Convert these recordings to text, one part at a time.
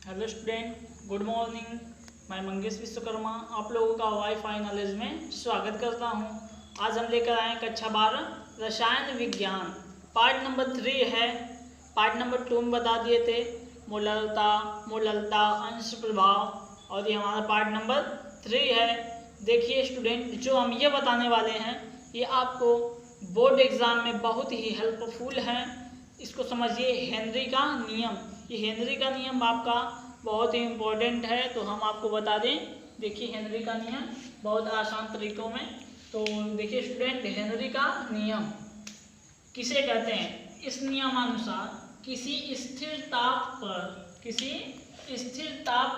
Hello student, good morning. मैं मंगेश विश्वकर्मा आप लोगों का वाईफाई नॉलेज में स्वागत करता हूं। आज हम लेकर आए कक्षा 12 रसायन विज्ञान, पार्ट नंबर 3 है। पार्ट नंबर 2 में बता दिए थे मोललता, अंश प्रभाव, और ये हमारा पार्ट नंबर 3 है। देखिए स्टूडेंट, जो हम ये बताने वाले हैं ये आपको बोर्ड एग्जाम में बहुत ही हेल्पफुल है। इसको समझिए, हेनरी का नियम। ये हेनरी का नियम आपका बहुत ही इम्पोर्टेंट है, तो हम आपको बता दें। देखिए हेनरी का नियम बहुत आसान तरीकों में। तो देखिए स्टूडेंट, हेनरी का नियम किसे कहते हैं? इस नियमानुसार किसी स्थिर ताप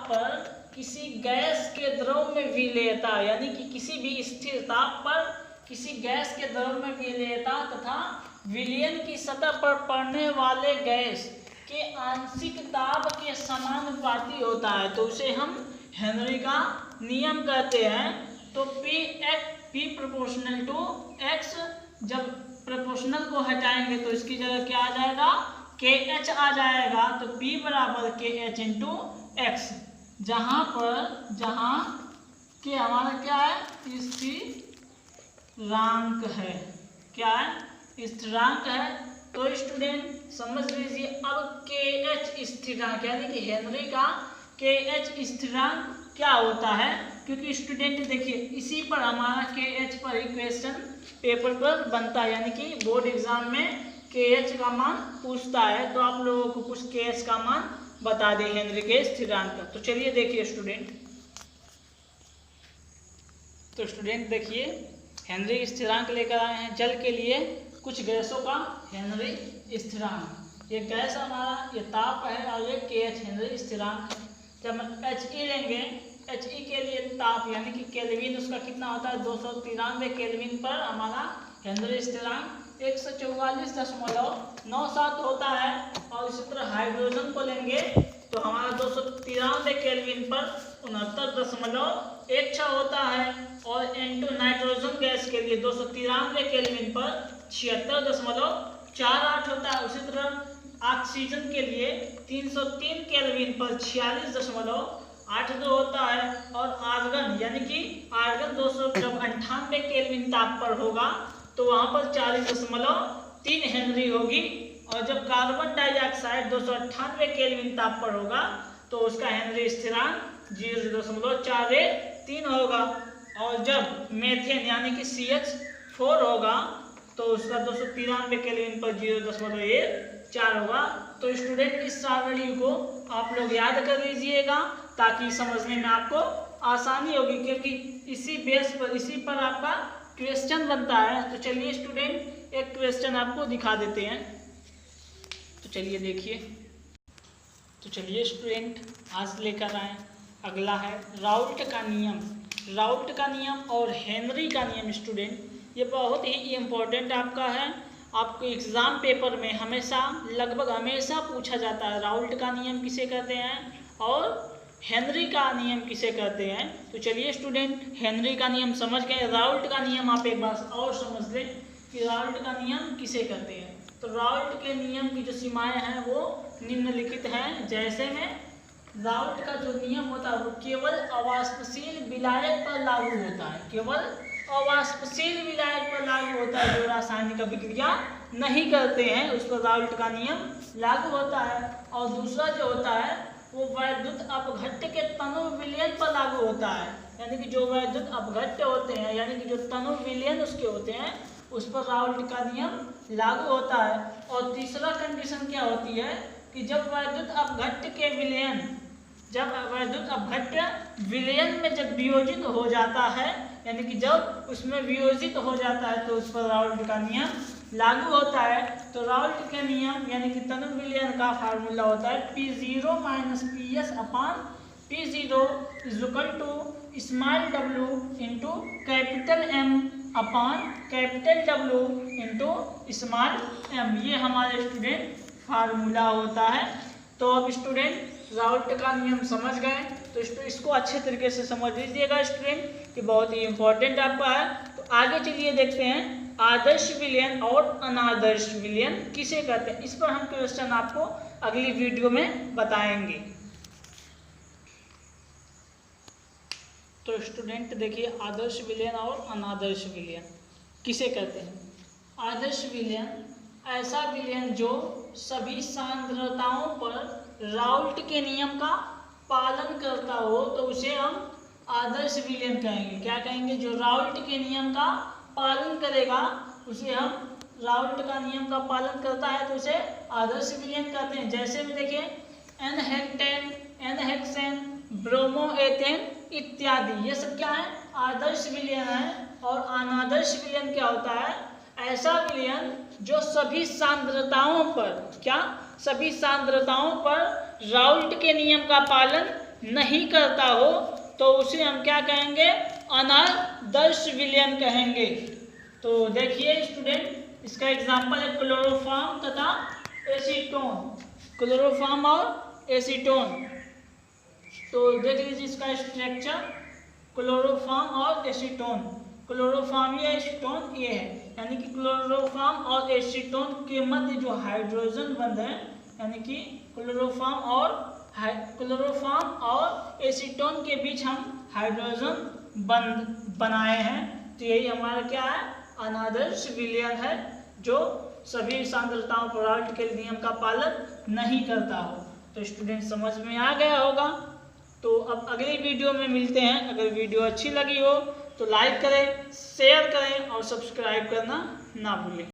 पर किसी गैस के द्रव में विलेयता, यानी कि किसी भी स्थिर ताप पर किसी गैस के द्रव में विलेयता तथा विलयन की सतह पर पड़ने वाले गैस के आंशिक दाब के समानुपाती होता है, तो उसे हम हेनरी का नियम कहते हैं। तो P प्रोपोर्शनल टू X, जब प्रोपोर्शनल को हटाएंगे तो इसकी जगह क्या आ जाएगा? KH आ जाएगा। तो P बराबर KH इंटू X, जहाँ के हमारा क्या है? स्थिरांक है। क्या है? स्थिरांक है। तो स्टूडेंट समझ लीजिए, अब KH स्थिरांक यानी कि हेनरी का KH स्थिरांक क्या होता है? क्योंकि स्टूडेंट देखिए, इसी पर हमारा KH पर ही क्वेश्चन पेपर पर बनता है, यानी कि बोर्ड एग्जाम में KH का मान पूछता है। तो आप लोगों को कुछ KH का मान बता दें हेनरी के स्थिरांक का। तो चलिए देखिए स्टूडेंट, देखिए हेनरी स्थिरांक लेकर आए हैं जल के लिए कुछ गैसों का हेनरी स्थिरांक। ये गैस हमारा ये ताप है और ये KH हेनरी स्थिरांक है। जब हम HE लेंगे, HE के लिए ताप यानी कि केल्विन उसका कितना होता है? 293 केल्विन पर हमारा हेनरी स्थिरांक 144.97 होता है। और इसी तरह हाइड्रोजन को लेंगे तो हमारा 293 केल्विन पर 69.16 होता है। और N2 नाइट्रोजन गैस के लिए 293 केल्विन पर 76.48 होता है। उसी तरह ऑक्सीजन के लिए 303 केल्विन पर 46.82 होता है। और आर्गन यानी कि आर्गन 298 केल्विन ताप पर होगा तो वहां पर 40.3 हेनरी होगी। और जब कार्बन डाइऑक्साइड 298 केल्विन ताप पर होगा तो उसका हेनरी स्थिरांक 0.43 होगा। और जब मेथेन यानी कि CH4 होगा तो उसका 293 केल्विन पर 0.14 होगा। तो स्टूडेंट इस सारणी को आप लोग याद कर लीजिएगा ताकि समझने में आपको आसानी होगी, क्योंकि इसी पर आपका क्वेश्चन बनता है। तो चलिए स्टूडेंट, एक क्वेश्चन आपको दिखा देते हैं। तो चलिए देखिए, तो चलिए स्टूडेंट आज लेकर आए अगला है राउल्ट का नियम। राउल्ट का नियम और हेनरी का नियम स्टूडेंट ये बहुत ही इम्पोर्टेंट आपका है। आपको एग्जाम पेपर में लगभग हमेशा पूछा जाता है राउल्ट का नियम किसे कहते हैं और हेनरी का नियम किसे कहते हैं। तो चलिए स्टूडेंट, हेनरी का नियम समझ गए, राउल्ट का नियम आप एक बार और समझ लें कि राउल्ट का नियम किसे कहते हैं। तो राउल्ट के नियम की जो सीमाएं हैं वो निम्नलिखित हैं। जैसे में राउल्ट का जो नियम होता है वो केवल अवाष्पशील विलायक पर लागू होता है। केवल अवाष्पशील विलायक पर लागू होता है। जो रासायनिक अभिक्रिया नहीं करते हैं उस पर राउल्ट का नियम लागू होता है। और दूसरा जो होता है वो वैद्युत अपघट्य के तनु विलयन पर लागू होता है, यानी कि जो वैद्युत अपघट्य होते हैं यानी कि जो तनु विलयन उसके होते हैं उस पर राउल्ट का नियम लागू होता है। और तीसरा कंडीशन क्या होती है कि जब वैद्युत अपघट्य विलयन में जब वियोजित हो जाता है, यानी कि जब उसमें वियोजित हो जाता है तो उस पर राउल्ट का नियम लागू होता है। तो राउल्ट के नियम यानी कि तनु विलयन का फार्मूला होता है P0 minus PS upon P0 is equal to small w into capital M upon capital W into small m। ये हमारे स्टूडेंट फार्मूला होता है। तो अब स्टूडेंट राउल्ट का नियम समझ गए, तो इसको अच्छे तरीके से समझ लीजिएगा स्टूडेंट कि बहुत ही इंपॉर्टेंट आपका है। तो आगे चलिए देखते हैं आदर्श विलयन और अनादर्श विलयन किसे कहते हैं। इस पर हम क्वेश्चन आपको अगली वीडियो में बताएंगे। तो स्टूडेंट देखिए आदर्श विलयन और अनादर्श विलयन किसे कहते हैं। आदर्श विलयन ऐसा विलयन जो सभी सांद्रताओं पर राउल्ट के नियम का पालन करता हो तो उसे हम आदर्श विलयन कहेंगे। क्या कहेंगे? जो राउल्ट के नियम का पालन करेगा उसे हम राउल्ट का नियम का पालन करता है तो उसे आदर्श विलयन कहते हैं। जैसे में देखिए एनहेक्टेन, एनहेक्सेन, ब्रोमोएथेन इत्यादि, ये सब क्या है? आदर्श विलयन है। और अनादर्श विलयन क्या होता है? ऐसा विलयन जो सभी सांद्रताओं पर, क्या सभी सांद्रताओं पर राउल्ट के नियम का पालन नहीं करता हो तो उसे हम क्या कहेंगे? अनादर्श विलयन कहेंगे। तो देखिए स्टूडेंट, इसका एग्जाम्पल है क्लोरोफॉर्म तथा एसीटोन। क्लोरोफॉर्म और एसीटोन, तो देख लीजिए इसका स्ट्रक्चर, क्लोरोफॉर्म और एसीटोन। क्लोरोफॉर्म या एसीटोन ये है, यानी कि क्लोरोफॉर्म और एसीटोन के मध्य जो हाइड्रोजन बंध है, यानी कि क्लोरोफॉर्म और एसीटोन के बीच हम हाइड्रोजन बंध बनाए हैं। तो यही हमारा क्या है? अनादर्श विलयन है, जो सभी सांद्रताओं पर राउल्ट के नियम का पालन नहीं करता हो। तो स्टूडेंट समझ में आ गया होगा। तो अब अगली वीडियो में मिलते हैं। अगर वीडियो अच्छी लगी हो तो लाइक करें, शेयर करें और सब्सक्राइब करना ना भूलें।